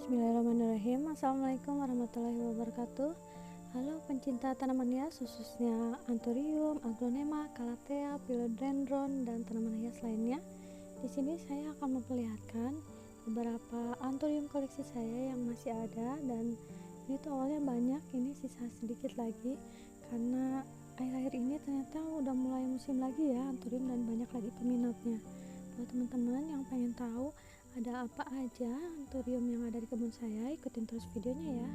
Bismillahirrahmanirrahim. Assalamualaikum warahmatullahi wabarakatuh. Halo pencinta tanaman hias, khususnya anthurium, aglonema, calathea, philodendron, dan tanaman hias lainnya. Di sini saya akan memperlihatkan beberapa anthurium koleksi saya yang masih ada, dan ini tuh awalnya banyak, ini sisa sedikit lagi karena akhir-akhir ini ternyata udah mulai musim lagi ya anthurium dan banyak lagi peminatnya. Buat teman-teman yang pengen tahu ada apa aja anthurium yang ada di kebun saya, ikutin terus videonya ya.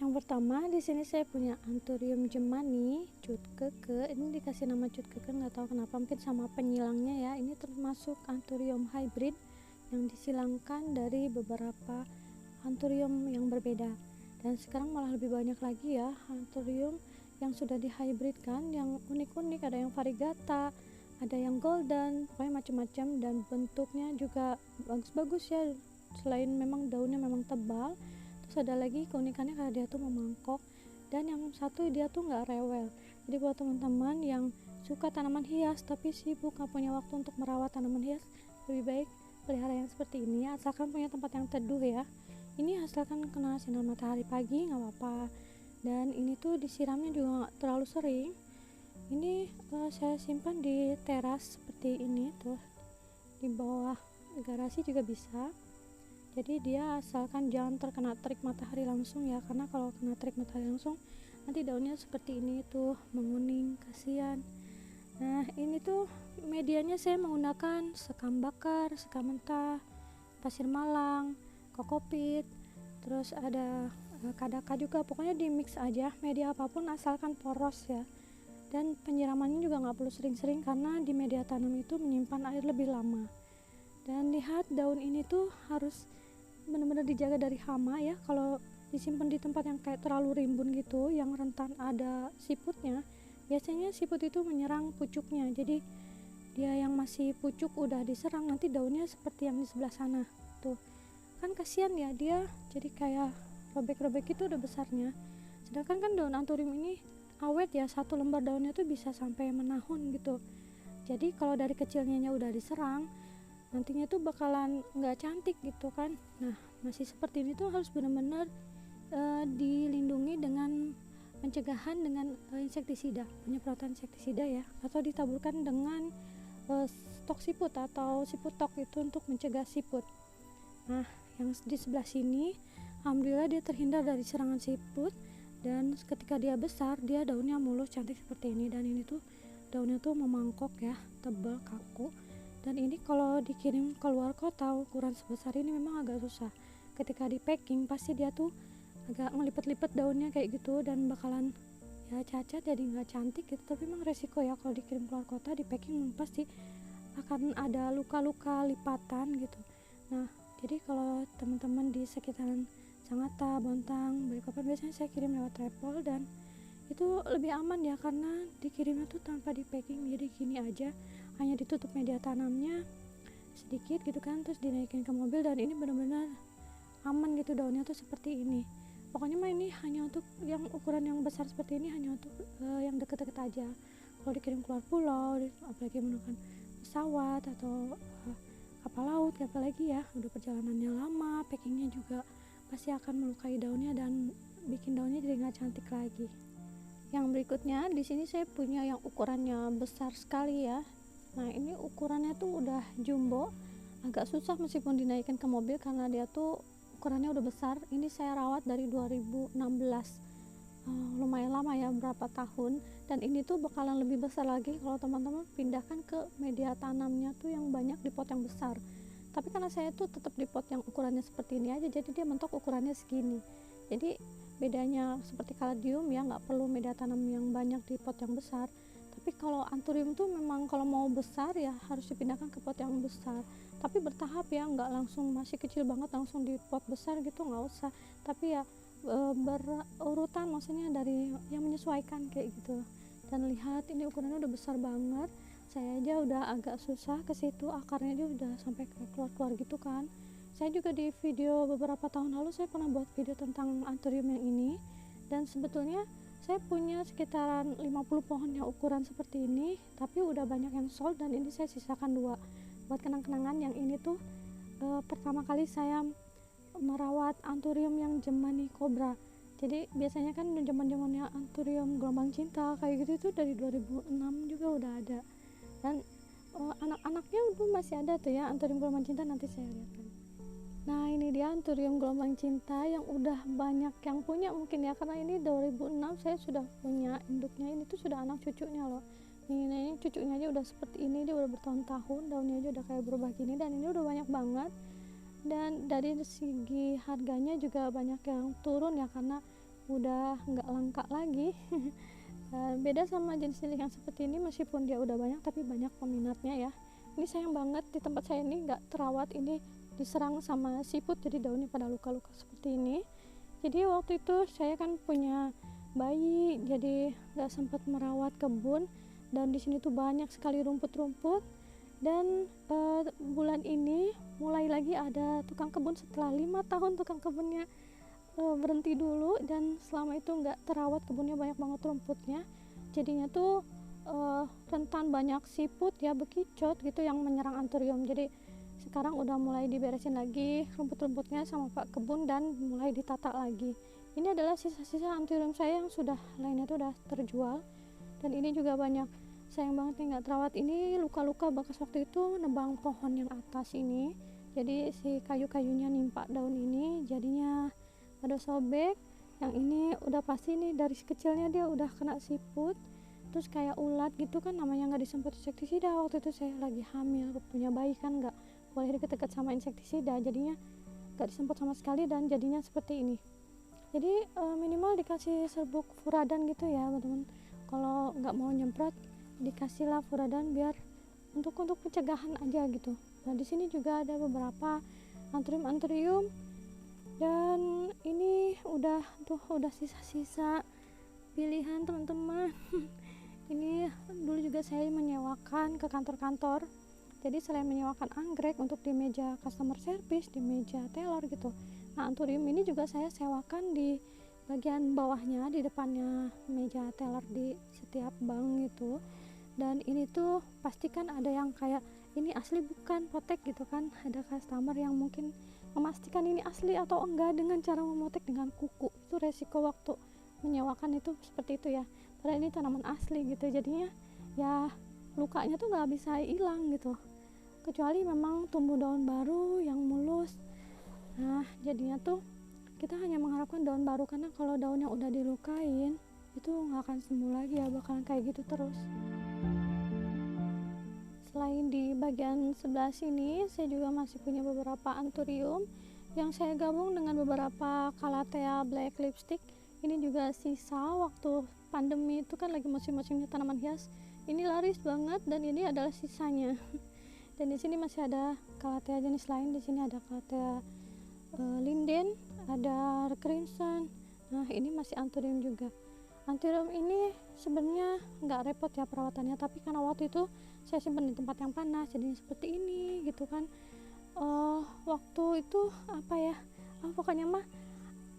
Yang pertama di sini saya punya anthurium jemani cut keke. Ini dikasih nama cut keke, nggak tahu kenapa, mungkin sama penyilangnya ya. Ini termasuk anthurium hybrid yang disilangkan dari beberapa anthurium yang berbeda, dan sekarang malah lebih banyak lagi ya anthurium yang sudah dihybridkan, yang unik-unik. Ada yang variegata, ada yang golden, pokoknya macam-macam, dan bentuknya juga bagus-bagus ya. Selain memang daunnya memang tebal, terus ada lagi keunikannya karena dia tuh memangkok, dan yang satu dia tuh nggak rewel. Jadi buat teman-teman yang suka tanaman hias tapi sibuk nggak punya waktu untuk merawat tanaman hias, lebih baik pelihara yang seperti ini, asalkan punya tempat yang teduh ya. Ini asalkan kena sinar matahari pagi nggak apa-apa, dan ini tuh disiramnya juga nggak terlalu sering. Ini saya simpan di teras seperti ini tuh, di bawah garasi juga bisa. Jadi dia asalkan jangan terkena terik matahari langsung ya, karena kalau kena terik matahari langsung nanti daunnya seperti ini tuh menguning, kasihan. Nah ini tuh medianya saya menggunakan sekam bakar, sekam mentah, pasir malang, kokopit, terus ada kadaka juga. Pokoknya di mix aja media apapun asalkan poros ya. Dan penyiramannya juga nggak perlu sering-sering karena di media tanam itu menyimpan air lebih lama. Dan lihat daun ini tuh harus benar-benar dijaga dari hama ya. Kalau disimpan di tempat yang kayak terlalu rimbun gitu, yang rentan ada siputnya, biasanya siput itu menyerang pucuknya. Jadi dia yang masih pucuk udah diserang, nanti daunnya seperti yang di sebelah sana tuh, kan kasihan ya, dia jadi kayak robek-robek itu udah besarnya. Sedangkan kan daun anthurium ini awet ya, satu lembar daunnya tuh bisa sampai menahun gitu. Jadi kalau dari kecilnya udah diserang, nantinya tuh bakalan nggak cantik gitu kan. Nah masih seperti ini tuh harus benar-benar dilindungi dengan pencegahan dengan insektisida, penyemprotan insektisida ya, atau ditaburkan dengan stok siput atau siputok itu untuk mencegah siput. Nah yang di sebelah sini alhamdulillah dia terhindar dari serangan siput, dan ketika dia besar dia daunnya mulus cantik seperti ini. Dan ini tuh daunnya tuh memangkok ya, tebal, kaku. Dan ini kalau dikirim ke luar kota ukuran sebesar ini memang agak susah. Ketika di packing pasti dia tuh agak ngelipet-lipet daunnya kayak gitu, dan bakalan ya cacat, jadi nggak cantik gitu. Tapi memang resiko ya kalau dikirim keluar kota di packing pasti akan ada luka-luka lipatan gitu. Nah jadi kalau teman-teman di sekitaran Sangatta, Bontang, Balikpapan biasanya saya kirim lewat travel, dan itu lebih aman ya karena dikirimnya tuh tanpa di packing. Jadi gini aja, hanya ditutup media tanamnya sedikit gitu kan, terus dinaikin ke mobil, dan ini benar-benar aman gitu. Daunnya tuh seperti ini. Pokoknya mah ini hanya untuk yang ukuran yang besar seperti ini, hanya untuk yang deket-deket aja. Kalau dikirim keluar pulau, apalagi menggunakan pesawat atau kapal laut, apalagi ya udah perjalanannya lama, packingnya juga pasti akan melukai daunnya dan bikin daunnya jadi nggak cantik lagi. Yang berikutnya di sini saya punya yang ukurannya besar sekali ya. Nah ini ukurannya tuh udah jumbo, agak susah meskipun dinaikkan ke mobil karena dia tuh ukurannya udah besar. Ini saya rawat dari 2016, lumayan lama ya, berapa tahun. Dan ini tuh bakalan lebih besar lagi kalau teman-teman pindahkan ke media tanamnya tuh yang banyak di pot yang besar. Tapi karena saya tuh tetap di pot yang ukurannya seperti ini aja, jadi dia mentok ukurannya segini. Jadi bedanya seperti kaladium ya, nggak perlu media tanam yang banyak di pot yang besar. Tapi kalau anthurium tuh memang kalau mau besar ya harus dipindahkan ke pot yang besar. Tapi bertahap ya, nggak langsung masih kecil banget langsung di pot besar gitu, nggak usah. Tapi ya berurutan, maksudnya dari yang menyesuaikan kayak gitu. Dan lihat ini ukurannya udah besar banget. Saya aja udah agak susah ke situ, akarnya dia udah sampai keluar-keluar gitu kan. Saya juga di video beberapa tahun lalu saya pernah buat video tentang anthurium yang ini, dan sebetulnya saya punya sekitaran 50 pohon yang ukuran seperti ini, tapi udah banyak yang sold, dan ini saya sisakan 2 buat kenang-kenangan. Yang ini tuh pertama kali saya merawat anthurium yang Jemani Cobra. Jadi biasanya kan zaman-zamannya anthurium gelombang cinta kayak gitu itu dari 2006 juga udah ada, dan anak-anaknya udah masih ada tuh ya anthurium gelombang cinta, nanti saya lihatkan. Nah ini dia anthurium gelombang cinta yang udah banyak yang punya mungkin ya, karena ini 2006 saya sudah punya induknya, ini tuh sudah anak cucunya loh. Ini cucunya aja udah seperti ini, dia udah bertahun-tahun, daunnya aja udah kayak berubah gini, dan ini udah banyak banget. Dan dari segi harganya juga banyak yang turun ya, karena udah nggak langka lagi. Beda sama jenis lili yang seperti ini, meskipun dia udah banyak tapi banyak peminatnya ya. Ini sayang banget di tempat saya ini nggak terawat, ini diserang sama siput, jadi daunnya pada luka-luka seperti ini. Jadi waktu itu saya kan punya bayi, jadi nggak sempat merawat kebun, dan di sini tuh banyak sekali rumput-rumput. Dan bulan ini mulai lagi ada tukang kebun, setelah 5 tahun tukang kebunnya berhenti dulu, dan selama itu nggak terawat kebunnya, banyak banget rumputnya, jadinya tuh rentan banyak siput ya, bekicot gitu yang menyerang anthurium. Jadi sekarang udah mulai diberesin lagi rumput-rumputnya sama Pak Kebun dan mulai ditata lagi. Ini adalah sisa-sisa anthurium saya yang sudah lainnya tuh udah terjual, dan ini juga banyak, sayang banget nih nggak terawat. Ini luka-luka bekas waktu itu nebang pohon yang atas ini, jadi si kayu-kayunya nimpa daun ini, jadinya pada sobek. Yang ini udah pasti nih dari kecilnya dia udah kena siput, terus kayak ulat gitu kan, namanya nggak disemprot insektisida. Waktu itu saya lagi hamil, punya bayi kan nggak boleh deket-deket sama insektisida, jadinya nggak disemprot sama sekali, dan jadinya seperti ini. Jadi minimal dikasih serbuk furadan gitu ya teman-teman, kalau nggak mau nyemprot dikasihlah furadan biar untuk pencegahan aja gitu. Nah di sini juga ada beberapa anthurium, dan ini udah sisa-sisa pilihan teman-teman. Ini dulu juga saya menyewakan ke kantor-kantor, jadi selain menyewakan anggrek untuk di meja customer service, di meja teller gitu, nah anthurium ini juga saya sewakan di bagian bawahnya, di depannya meja teller di setiap bank gitu. Dan ini tuh pastikan ada yang kayak ini asli bukan potek gitu kan, ada customer yang mungkin memastikan ini asli atau enggak dengan cara memotek dengan kuku. Itu resiko waktu menyewakan itu seperti itu ya, padahal ini tanaman asli gitu, jadinya ya lukanya tuh nggak bisa hilang gitu, kecuali memang tumbuh daun baru yang mulus. Nah jadinya tuh kita hanya mengharapkan daun baru, karena kalau daun yang udah dilukain itu nggak akan sembuh lagi ya, bakalan kayak gitu terus. Selain di bagian sebelah sini, saya juga masih punya beberapa anthurium yang saya gabung dengan beberapa calathea black lipstick. Ini juga sisa waktu pandemi itu kan lagi musim-musimnya tanaman hias, ini laris banget, dan ini adalah sisanya. Dan di sini masih ada calathea jenis lain, di sini ada calathea linden, ada crimson. Nah ini masih anthurium juga. Anthurium ini sebenarnya nggak repot ya perawatannya, tapi karena waktu itu saya simpan di tempat yang panas, jadinya seperti ini gitu kan. Waktu itu apa ya, pokoknya mah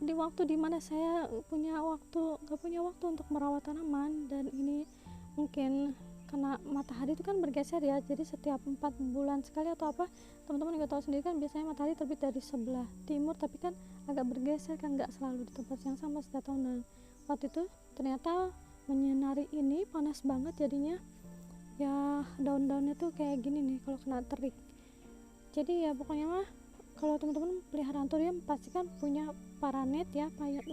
di waktu dimana saya nggak punya waktu untuk merawat tanaman, dan ini mungkin karena matahari itu kan bergeser ya, jadi setiap 4 bulan sekali atau apa, teman-teman juga tahu sendiri kan, biasanya matahari terbit dari sebelah timur, tapi kan agak bergeser kan, nggak selalu di tempat yang sama setiap tahun. Dan waktu itu ternyata menyinari ini panas banget, jadinya ya daun-daunnya tuh kayak gini nih kalau kena terik. Jadi ya pokoknya mah kalau teman-teman pelihara anthurium pastikan punya paranet ya,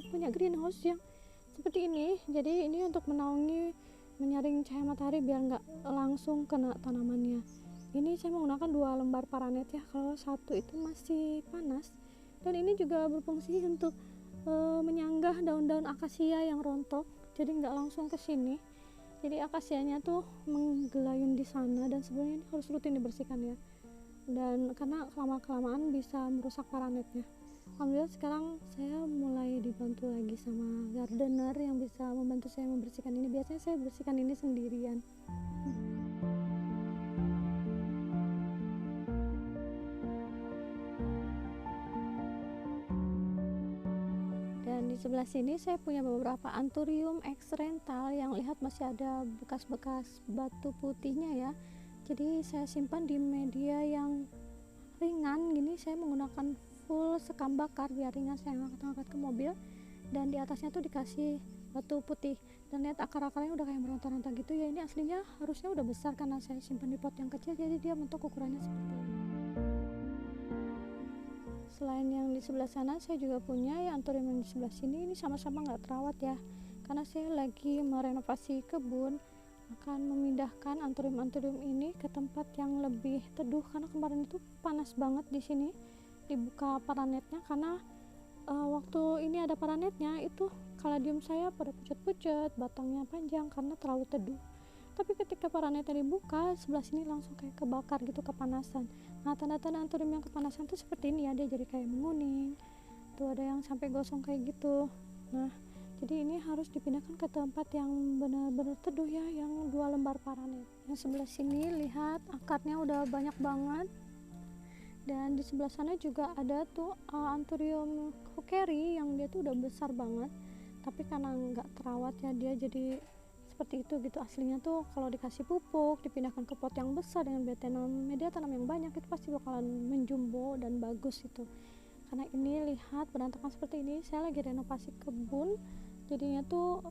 punya greenhouse yang seperti ini. Jadi ini untuk menaungi, menyaring cahaya matahari biar nggak langsung kena tanamannya. Ini saya menggunakan 2 lembar paranet ya, kalau satu itu masih panas. Dan ini juga berfungsi untuk menyanggah daun-daun akasia yang rontok, jadi nggak langsung ke sini. Jadi akasianya tuh menggelayun di sana, dan sebenarnya ini harus rutin dibersihkan ya, dan karena kelamaan bisa merusak paranetnya. Alhamdulillah sekarang saya mulai dibantu lagi sama gardener yang bisa membantu saya membersihkan ini. Biasanya saya bersihkan ini sendirian. Dan di sebelah sini saya punya beberapa anthurium ex-rental yang lihat masih ada bekas-bekas batu putihnya ya. Jadi saya simpan di media yang ringan gini, saya menggunakan full sekam bakar biar ringan, saya angkat-angkat ke mobil. Dan di atasnya tuh dikasih batu putih, dan lihat akar-akarnya udah kayak meronta-ronta gitu ya. Ini aslinya harusnya udah besar karena saya simpan di pot yang kecil, jadi dia bentuk ukurannya seperti ini. Selain yang di sebelah sana, saya juga punya ya anthurium yang di sebelah sini. Ini sama-sama nggak terawat ya, karena saya lagi merenovasi kebun, akan memindahkan anthurium ini ke tempat yang lebih teduh, karena kemarin itu panas banget di sini. Dibuka paranetnya karena waktu ini ada paranetnya itu kaladium saya pada pucat-pucat, batangnya panjang karena terlalu teduh. Tapi ketika paranetnya dibuka, sebelah sini langsung kayak kebakar gitu, kepanasan. Nah, tanda-tanda anthurium yang kepanasan tuh seperti ini ya, dia jadi kayak menguning tuh, ada yang sampai gosong kayak gitu. Nah, jadi ini harus dipindahkan ke tempat yang benar-benar teduh ya, yang 2 lembar paranet. Yang sebelah sini lihat akarnya udah banyak banget, dan di sebelah sana juga ada tuh anthurium hookeri yang dia tuh udah besar banget, tapi karena nggak terawat ya, dia jadi seperti itu gitu. Aslinya tuh kalau dikasih pupuk, dipindahkan ke pot yang besar dengan media tanam yang banyak, itu pasti bakalan menjumbo dan bagus itu. Karena ini lihat berantakan seperti ini, saya lagi renovasi kebun, jadinya tuh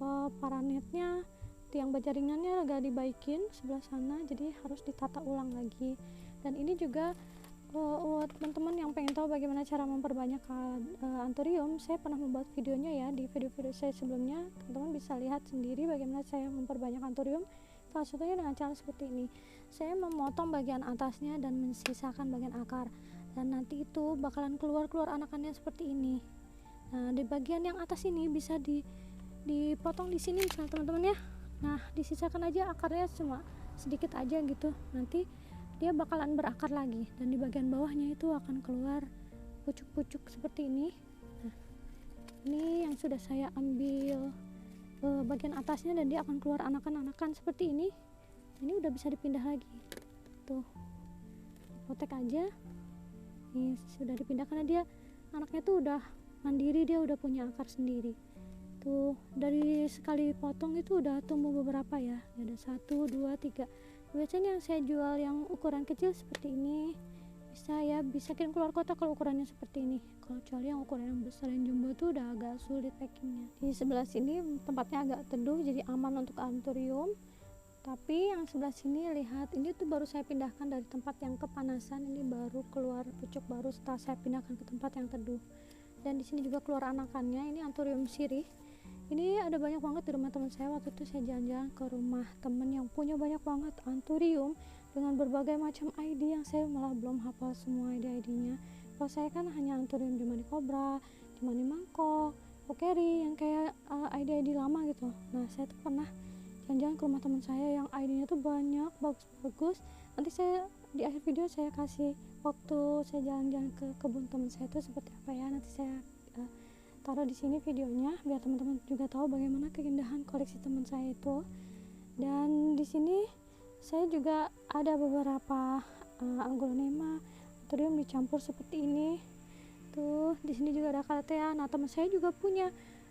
paranetnya, tiang baja ringannya agak dibaikin sebelah sana, jadi harus ditata ulang lagi. Dan ini juga teman-teman yang pengen tahu bagaimana cara memperbanyak anthurium, saya pernah membuat videonya ya di video-video saya sebelumnya. Teman-teman bisa lihat sendiri bagaimana saya memperbanyak anthurium. Salah satunya dengan cara seperti ini, saya memotong bagian atasnya dan mensisakan bagian akar, dan nanti itu bakalan keluar anakannya seperti ini. Nah, di bagian yang atas ini bisa dipotong di sini misalnya teman-teman ya. Nah, disisakan aja akarnya cuma sedikit aja gitu, nanti dia bakalan berakar lagi, dan di bagian bawahnya itu akan keluar pucuk-pucuk seperti ini. Nah, ini yang sudah saya ambil bagian atasnya, dan dia akan keluar anakan-anakan seperti ini. Ini udah bisa dipindah lagi tuh, potek aja. Ini sudah dipindah karena dia anaknya tuh udah mandiri, dia udah punya akar sendiri tuh. Dari sekali potong itu udah tumbuh beberapa ya, ada 1, 2, 3. Biasanya yang saya jual yang ukuran kecil seperti ini bisa kirim keluar kota kalau ukurannya seperti ini. Kalau kecuali yang ukuran yang besar yang jumbo tuh udah agak sulit packingnya. Di sebelah sini tempatnya agak teduh, jadi aman untuk anthurium. Tapi yang sebelah sini lihat, ini tuh baru saya pindahkan dari tempat yang kepanasan, ini baru keluar pucuk baru setelah saya pindahkan ke tempat yang teduh. Dan di sini juga keluar anakannya, ini anthurium sirih. Ini ada banyak banget di rumah teman saya. Waktu itu saya jalan-jalan ke rumah temen yang punya banyak banget anthurium dengan berbagai macam ID yang saya malah belum hafal semua ID-nya. Kalau saya kan hanya anthurium jemani kobra, jemani mangkok, hookeri yang kayak ID-ID lama gitu. Nah, saya tuh pernah jalan-jalan ke rumah teman saya yang ID-nya tuh banyak, bagus-bagus. Nanti saya di akhir video saya kasih waktu saya jalan-jalan ke kebun teman saya itu seperti apa ya. Nanti saya taruh di sini videonya biar teman-teman juga tahu bagaimana keindahan koleksi teman saya itu. Dan di sini saya juga ada beberapa Anglonema anthurium dicampur seperti ini tuh. Di sini juga ada calathea. Nah, teman saya juga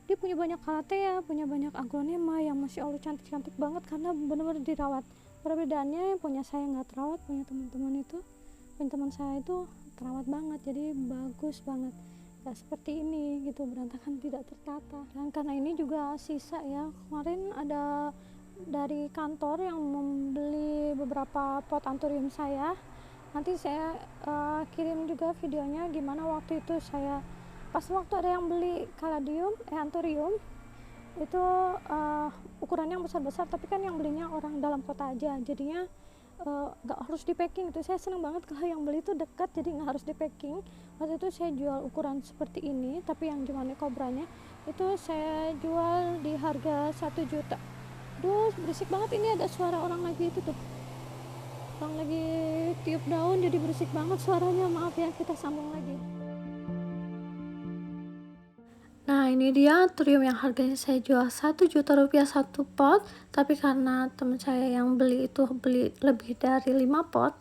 dia punya banyak calathea, punya banyak Anglonema yang masih Allah cantik-cantik banget karena benar-benar dirawat. Perbedaannya yang punya saya nggak terawat, punya teman saya itu terawat banget, jadi bagus banget. Gak seperti ini gitu, berantakan tidak tertata. Dan karena ini juga sisa ya, kemarin ada dari kantor yang membeli beberapa pot anthurium saya. Nanti saya kirim juga videonya gimana waktu itu saya pas waktu ada yang beli anthurium itu ukurannya yang besar-besar, tapi kan yang belinya orang dalam kota aja, jadinya gak harus di packing itu. Saya senang banget kalau yang beli itu dekat, jadi nggak harus di packing. Waktu itu saya jual ukuran seperti ini, tapi yang jemani kobranya itu saya jual di harga 1 juta. Duh, berisik banget, ini ada suara orang lagi itu tuh, orang lagi tiup daun, jadi berisik banget suaranya, maaf ya. Kita sambung lagi. Nah, ini dia anthurium yang harganya saya jual 1 juta rupiah satu pot, tapi karena teman saya yang beli itu beli lebih dari 5 pot,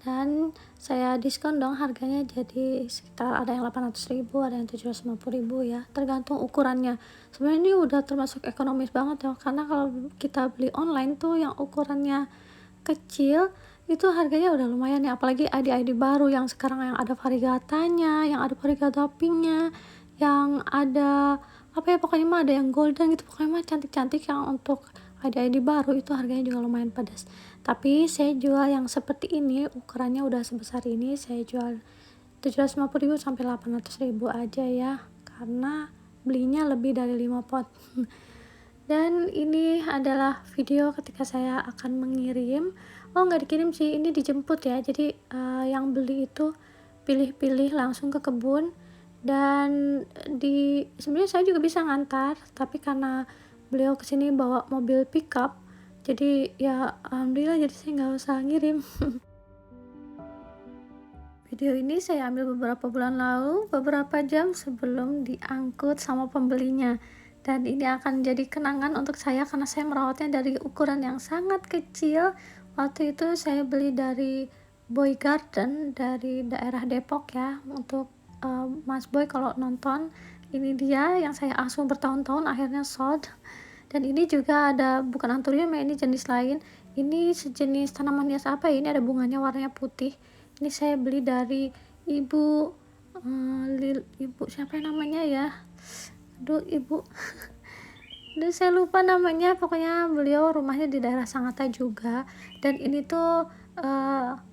dan saya diskon dong harganya, jadi sekitar ada yang 800.000, ada yang 750.000 ya, tergantung ukurannya. Sebenarnya ini udah termasuk ekonomis banget ya, karena kalau kita beli online tuh yang ukurannya kecil itu harganya udah lumayan ya, apalagi ID-ID baru yang sekarang yang ada variegatanya, yang ada variegata pinknya, yang ada apa ya, pokoknya mah ada yang golden gitu, pokoknya mah cantik-cantik. Yang untuk ID-ID baru itu harganya juga lumayan pedas. Tapi saya jual yang seperti ini, ukurannya udah sebesar ini, saya jual 750.000 sampai 800.000 aja ya, karena belinya lebih dari 5 pot. Dan ini adalah video ketika saya akan mengirim. Oh, nggak dikirim sih, ini dijemput ya. Jadi yang beli itu pilih-pilih langsung ke kebun. Dan sebenarnya saya juga bisa ngantar, tapi karena beliau kesini bawa mobil pickup, jadi ya alhamdulillah, jadi saya nggak usah ngirim. Video ini saya ambil beberapa bulan lalu, beberapa jam sebelum diangkut sama pembelinya. Dan ini akan jadi kenangan untuk saya karena saya merawatnya dari ukuran yang sangat kecil. Waktu itu saya beli dari Boy Garden dari daerah Depok ya. Untuk Mas Boy kalau nonton, ini dia yang saya asuh bertahun-tahun, akhirnya sold. Dan ini juga ada, bukan anthurium ya, ini jenis lain. Ini sejenis tanaman hias apa ya, ini ada bunganya warnanya putih. Ini saya beli dari ibu ibu siapa namanya ya, ibu Aduh, saya lupa namanya. Pokoknya beliau rumahnya di daerah Sangatta juga. Dan ini tuh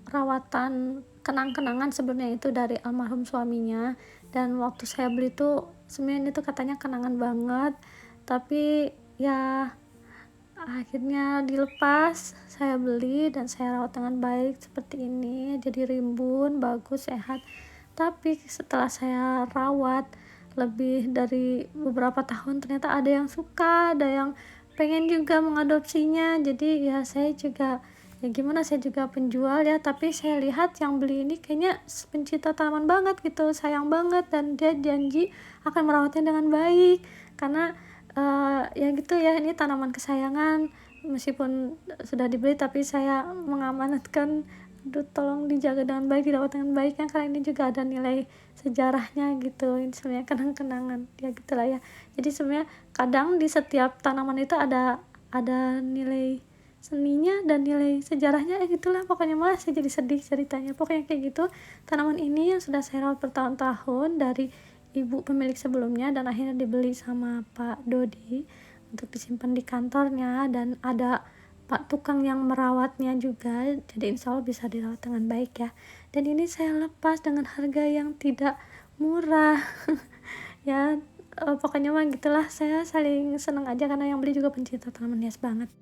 rawatan kenang-kenangan sebenarnya itu dari almarhum suaminya. Dan waktu saya beli tuh sebenarnya ini tuh katanya kenangan banget, tapi ya akhirnya dilepas. Saya beli dan saya rawat dengan baik seperti ini, jadi rimbun, bagus, sehat. Tapi setelah saya rawat lebih dari beberapa tahun, ternyata ada yang suka, ada yang pengen juga mengadopsinya. Jadi ya saya juga, ya gimana, saya juga penjual ya, tapi saya lihat yang beli ini kayaknya pencinta tanaman banget gitu, sayang banget, dan dia janji akan merawatnya dengan baik. Karena ya gitu ya, ini tanaman kesayangan, meskipun sudah dibeli tapi saya mengamanatkan, aduh tolong dijaga dengan baik, dirawat dengan baik ya, karena ini juga ada nilai sejarahnya gitu. Ini sebenarnya kenang-kenangan ya gitulah ya. Jadi sebenarnya kadang di setiap tanaman itu ada nilai seninya dan nilai sejarahnya gitulah. Pokoknya malah saya jadi sedih ceritanya, pokoknya kayak gitu. Tanaman ini yang sudah saya rawat bertahun-tahun dari ibu pemilik sebelumnya, dan akhirnya dibeli sama Pak Dodi untuk disimpan di kantornya, dan ada Pak tukang yang merawatnya juga, jadi insya Allah bisa dirawat dengan baik ya. Dan ini saya lepas dengan harga yang tidak murah. Ya pokoknya mah gitulah, saya saling senang aja karena yang beli juga pencinta tanaman hias banget.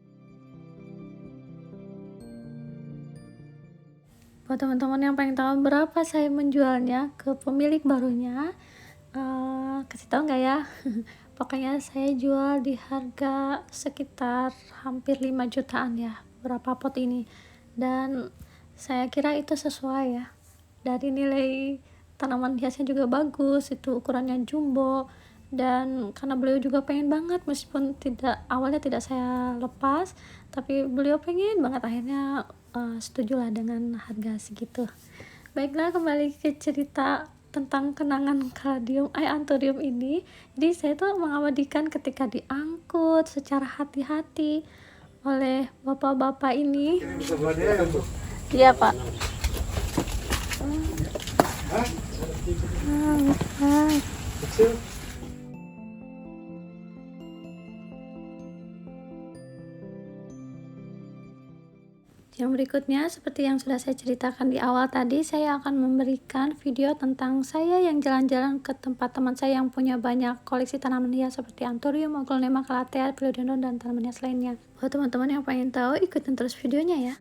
Buat teman-teman yang pengen tahu berapa saya menjualnya ke pemilik barunya, kasih tahu nggak ya? Pokoknya saya jual di harga sekitar hampir 5 jutaan ya, berapa pot ini. Dan saya kira itu sesuai ya, dari nilai tanaman hiasnya juga bagus, itu ukurannya jumbo. Dan karena beliau juga pengen banget, meskipun awalnya tidak saya lepas, tapi beliau pengen banget, akhirnya setujulah dengan harga segitu. Baiklah, kembali ke cerita tentang kenangan anthurium ini. Jadi saya tuh mengabadikan ketika diangkut secara hati-hati oleh bapak-bapak ini. Iya pak. Yang berikutnya, seperti yang sudah saya ceritakan di awal tadi, saya akan memberikan video tentang saya yang jalan-jalan ke tempat teman saya yang punya banyak koleksi tanaman hias seperti anthurium, aglaonema, calathea, philodendron, dan tanaman hias lainnya. Buat teman-teman yang pengen tahu, ikutin terus videonya ya.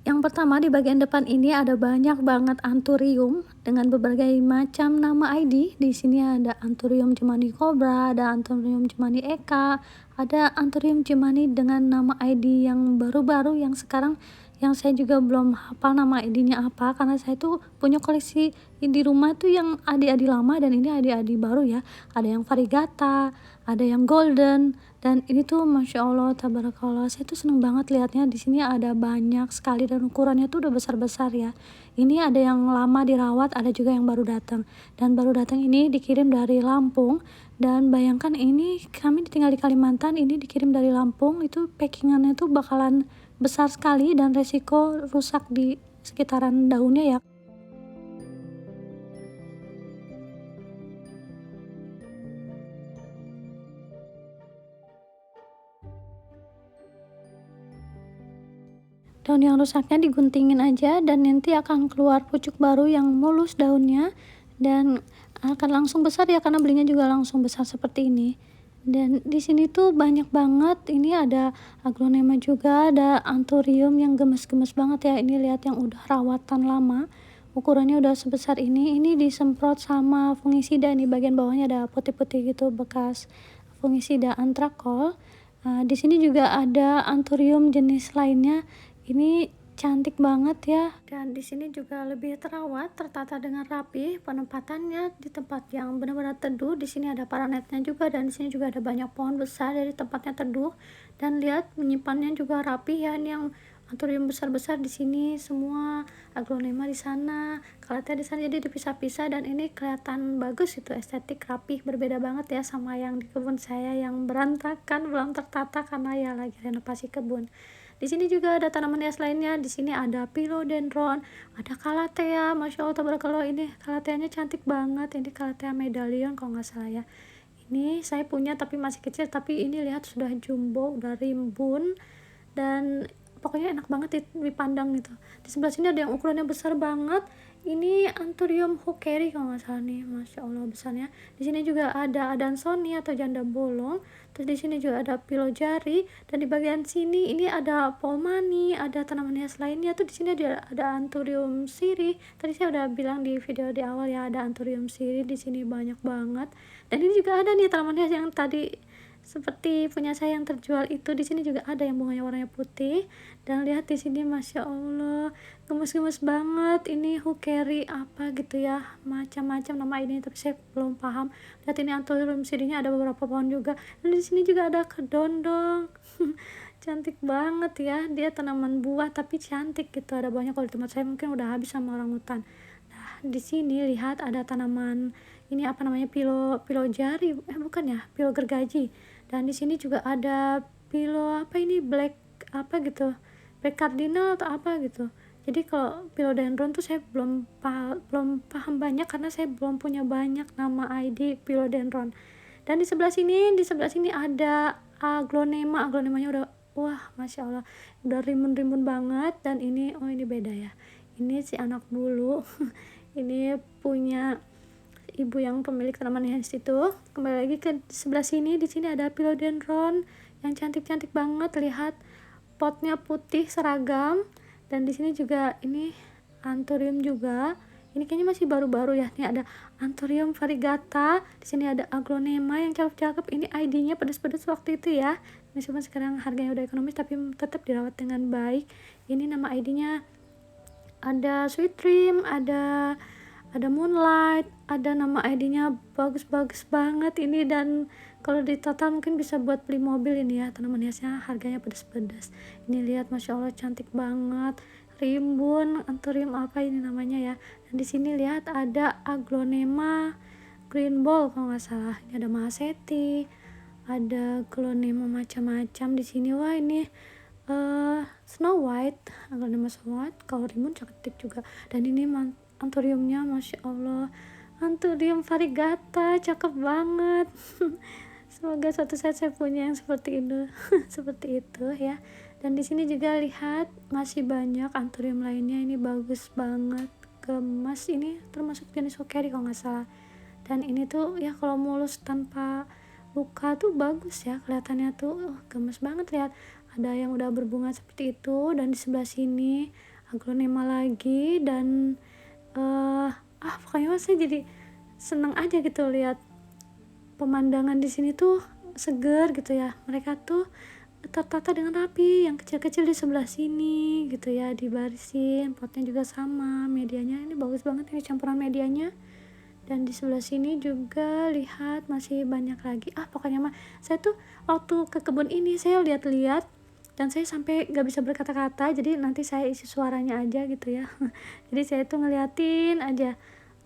Yang pertama, di bagian depan ini ada banyak banget anthurium dengan berbagai macam nama ID. Di sini ada anthurium jemani cobra, ada anthurium jemani eka, ada anthurium jemani dengan nama ID yang baru-baru yang sekarang yang saya juga belum hafal nama ID-nya apa, karena saya tuh punya koleksi di rumah tuh yang adi-adi lama dan ini adi-adi baru ya. Ada yang variegata, ada yang golden, dan ini tuh masya Allah tabarakallah, saya tuh seneng banget lihatnya. Di sini ada banyak sekali dan ukurannya tuh udah besar-besar ya. Ini ada yang lama dirawat, ada juga yang baru datang, dan baru datang ini dikirim dari Lampung. Dan bayangkan ini kami tinggal di Kalimantan, ini dikirim dari Lampung, itu packingannya tuh bakalan besar sekali dan resiko rusak di sekitaran daunnya ya. Daun yang rusaknya diguntingin aja dan nanti akan keluar pucuk baru yang mulus daunnya, dan akan langsung besar ya karena belinya juga langsung besar seperti ini. Dan di sini tuh banyak banget, ini ada aglonema juga, ada anthurium yang gemes-gemes banget ya. Ini lihat yang udah rawatan lama, ukurannya udah sebesar ini disemprot sama fungisida. Ini bagian bawahnya ada putih-putih gitu bekas fungisida antrakol. Di sini juga ada anthurium jenis lainnya. Ini cantik banget ya, dan di sini juga lebih terawat, tertata dengan rapi penempatannya di tempat yang benar-benar teduh. Di sini ada paranetnya juga, dan di sini juga ada banyak pohon besar dari tempatnya teduh. Dan lihat menyimpannya juga rapi ya. Ini yang anthurium besar-besar di sini semua, aglonema di sana, kalatea di sana, jadi dipisah-pisah, dan ini kelihatan bagus itu, estetik rapi, berbeda banget ya sama yang di kebun saya yang berantakan, belum tertata karena ya lagi renovasi kebun. Di sini juga ada tanaman hias lainnya. Di sini ada philodendron, ada calathea, masya Allah tabarakallah. Ini calatheanya cantik banget. Ini calathea medallion kalau nggak salah ya. Ini saya punya tapi masih kecil, tapi ini lihat sudah jumbo, udah rimbun, dan pokoknya enak banget dipandang gitu. Di sebelah sini ada yang ukurannya besar banget. Ini anthurium hookery kalau nggak salah nih, masya Allah besarnya. Di sini juga ada adansoni atau janda bolong. Terus di sini juga ada pilojari, dan di bagian sini ini ada polmani, ada tanaman hias lainnya tuh. Di sini ada anthurium sirih. Tadi saya udah bilang di video di awal ya, ada anthurium sirih di sini banyak banget. Dan ini juga ada nih tanaman hias yang tadi seperti punya saya yang terjual itu. Di sini juga ada yang bunganya warnanya putih, dan lihat di sini masya Allah gemes-gemes banget. Ini hookery apa gitu ya, macam-macam nama ini tapi saya belum paham. Lihat ini anthurium sirinya, ada beberapa pohon juga, dan di sini juga ada kedondong. Cantik banget ya, dia tanaman buah tapi cantik gitu, ada banyak. Kalau di tempat saya mungkin udah habis sama orang hutan. Nah di sini lihat ada tanaman ini apa namanya, pilojari, bukan ya, pilo gergaji. Dan di sini juga ada pilo apa ini, black apa gitu, black cardinal atau apa gitu. Jadi kalau philodendron tuh saya belum paham banyak karena saya belum punya banyak nama ID philodendron. Dan di sebelah sini ada aglonemanya udah, wah masya Allah udah rimbun-rimbun banget. Dan ini ini beda ya, ini si anak bulu. Ini punya ibu yang pemilik tanaman hias itu. Kembali lagi ke sebelah sini, di sini ada philodendron yang cantik-cantik banget. Lihat potnya putih seragam, dan di sini juga ini anthurium juga. Ini kayaknya masih baru-baru ya. Ini ada anthurium variegata, di sini ada aglonema yang cakep-cakep. Ini ID-nya pedas-pedas waktu itu ya. Meskipun sekarang harganya udah ekonomis tapi tetap dirawat dengan baik. Ini nama ID-nya ada sweet dream, ada moonlight, ada nama ID-nya bagus-bagus banget ini. Dan kalau di total mungkin bisa buat beli mobil ini ya, tanaman hiasnya harganya pedas-pedas. Ini lihat masya Allah cantik banget, rimbun, anthurium apa ini namanya ya. Dan di sini lihat ada aglonema green ball kalau nggak salah. Ini ada mahaseti, ada aglonema macam-macam di sini. Wah ini Snow White, aglonema Snow White, kalau rimbun cantik juga. Dan ini anthuriumnya masya Allah, anthurium variegata, cakep banget. Semoga suatu saat saya punya yang seperti itu. Seperti itu ya. Dan di sini juga lihat masih banyak anthurium lainnya. Ini bagus banget, gemas. Ini termasuk jenis hookery kalau nggak salah. Dan ini tuh ya kalau mulus tanpa luka tuh bagus ya, kelihatannya tuh gemes banget. Lihat ada yang udah berbunga seperti itu. Dan di sebelah sini aglonema lagi. Dan pokoknya saya jadi seneng aja gitu lihat pemandangan di sini tuh seger gitu ya. Mereka tuh tertata dengan rapi. Yang kecil-kecil di sebelah sini gitu ya, dibarisin. Potnya juga sama, medianya ini bagus banget ini campuran medianya. Dan di sebelah sini juga lihat masih banyak lagi. Pokoknya mah saya tuh waktu ke kebun ini saya lihat-lihat dan saya sampai gak bisa berkata-kata, jadi nanti saya isi suaranya aja gitu ya. Jadi saya tuh ngeliatin aja,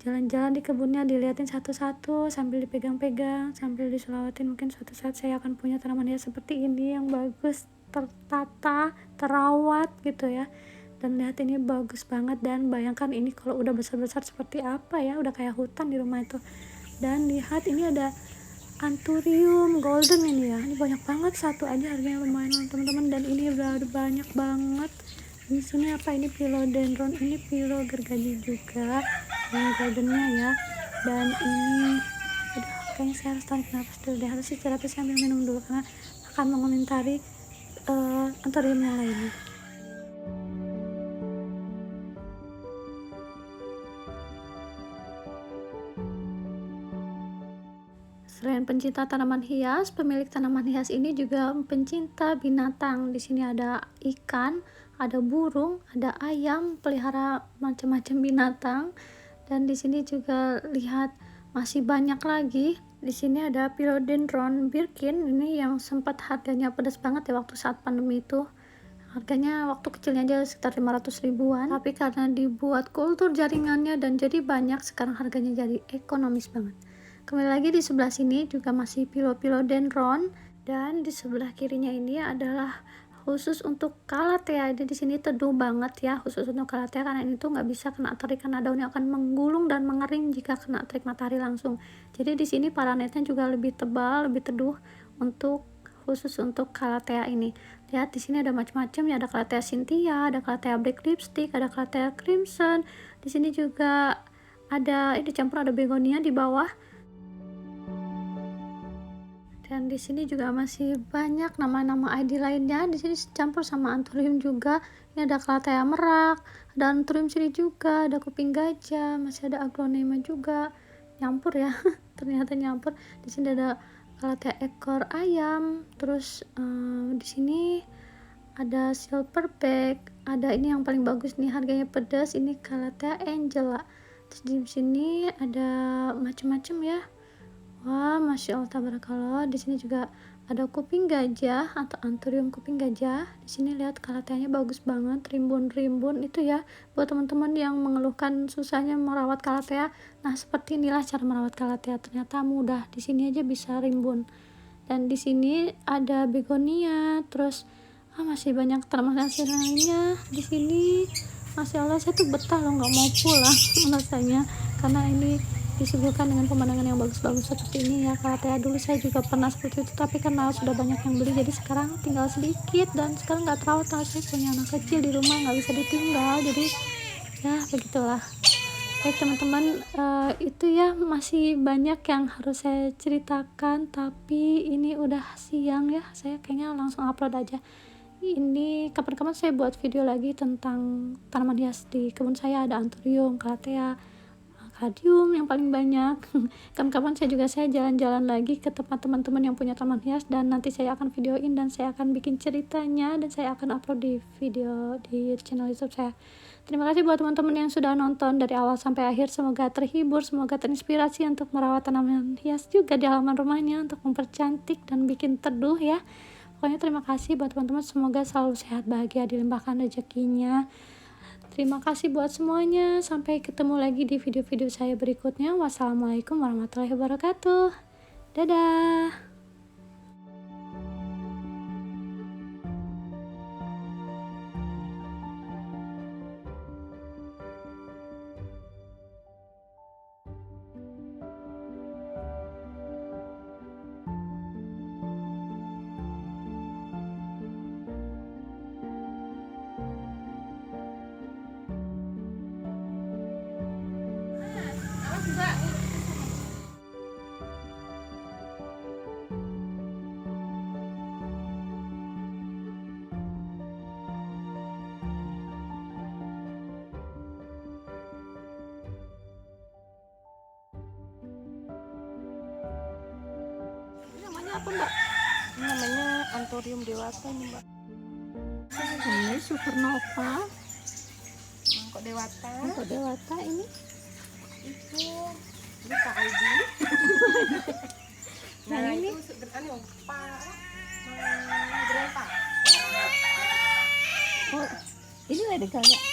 jalan-jalan di kebunnya, diliatin satu-satu sambil dipegang-pegang, sambil diselawatin. Mungkin suatu saat saya akan punya tanaman hias seperti ini yang bagus, tertata, terawat gitu ya. Dan lihat ini bagus banget, dan bayangkan ini kalau udah besar-besar seperti apa ya, udah kayak hutan di rumah itu. Dan lihat ini ada anthurium golden ini ya, ini banyak banget, satu aja harganya lumayan teman-teman, dan ini udah banyak banget. Di sini apa ini philodendron, ini philo gergaji juga, ini goldennya ya. Dan ini kayaknya saya harus tarik nafas dulu deh, harus istirahat, sambil minum dulu karena akan mengomentari anthurium yang lainnya. Selain pencinta tanaman hias, pemilik tanaman hias ini juga pencinta binatang. Di sini ada ikan, ada burung, ada ayam, pelihara macam-macam binatang. Dan di sini juga lihat masih banyak lagi. Di sini ada philodendron Birkin, ini yang sempat harganya pedas banget ya waktu saat pandemi itu. Harganya waktu kecilnya aja sekitar 500 ribuan, tapi karena dibuat kultur jaringannya dan jadi banyak, sekarang harganya jadi ekonomis banget. Kembali lagi di sebelah sini juga masih philodendron, dan di sebelah kirinya ini adalah khusus untuk calathea. Jadi di sini teduh banget ya, khusus untuk calathea karena ini tuh nggak bisa kena terik karena daunnya akan menggulung dan mengering jika kena terik matahari langsung. Jadi di sini paranetnya juga lebih tebal, lebih teduh untuk khusus untuk calathea ini. Lihat di sini ada macam-macam ya, ada calathea cynthia, ada calathea black lipstick, ada calathea crimson. Di sini juga ada ini campur, ada begonia di bawah. Dan di sini juga masih banyak nama-nama ID lainnya. Di sini campur sama anthurium juga. Ini ada calathea merak, ada anthurium siri juga, ada kuping gajah, masih ada aglonema juga. Nyampur ya, ternyata nyampur. Di sini ada calathea ekor ayam. Terus di sini ada silverback. Ada ini yang paling bagus nih, harganya pedas. Ini calathea angela. Terus di sini ada macam-macam ya. Wah, masya Allah, tabarakallah. Di sini juga ada kuping gajah atau anthurium kuping gajah. Di sini lihat calatheanya bagus banget, rimbun-rimbun itu ya. Buat teman-teman yang mengeluhkan susahnya merawat calathea, nah seperti inilah cara merawat calathea. Ternyata mudah. Di sini aja bisa rimbun. Dan di sini ada begonia, terus masih banyak tanaman lainnya. Di sini, masya Allah, saya tuh betah loh, nggak mau pulang rasanya karena ini disuguhkan dengan pemandangan yang bagus-bagus seperti ini ya. Calathea dulu saya juga pernah seperti itu, tapi karena sudah banyak yang beli jadi sekarang tinggal sedikit, dan sekarang nggak terawat karena saya punya anak kecil di rumah, nggak bisa ditinggal, jadi ya begitulah. Baik teman-teman, itu ya, masih banyak yang harus saya ceritakan, tapi ini udah siang ya, saya kayaknya langsung upload aja. Ini kapan-kapan saya buat video lagi tentang tanaman hias di kebun saya. Ada anthurium, calathea, radium yang paling banyak. Kapan-kapan saya jalan-jalan lagi ke tempat teman-teman yang punya taman hias, dan nanti saya akan videoin dan saya akan bikin ceritanya dan saya akan upload di video di channel YouTube saya. Terima kasih buat teman-teman yang sudah nonton dari awal sampai akhir. Semoga terhibur, semoga terinspirasi untuk merawat tanaman hias juga di halaman rumahnya untuk mempercantik dan bikin teduh ya. Pokoknya terima kasih buat teman-teman, semoga selalu sehat, bahagia, dilimpahkan rezekinya. Terima kasih buat semuanya. Sampai ketemu lagi di video-video saya berikutnya. Wassalamualaikum warahmatullahi wabarakatuh. Dadah. Namanya apa, Mbak? Ini namanya anthurium dewata nih mbak. Ini supernova. Mangkok dewata. Mangkok dewata ini. Itu Pak Audi. Nah Yang ini itu anu Pak Greta. oh ini ada gak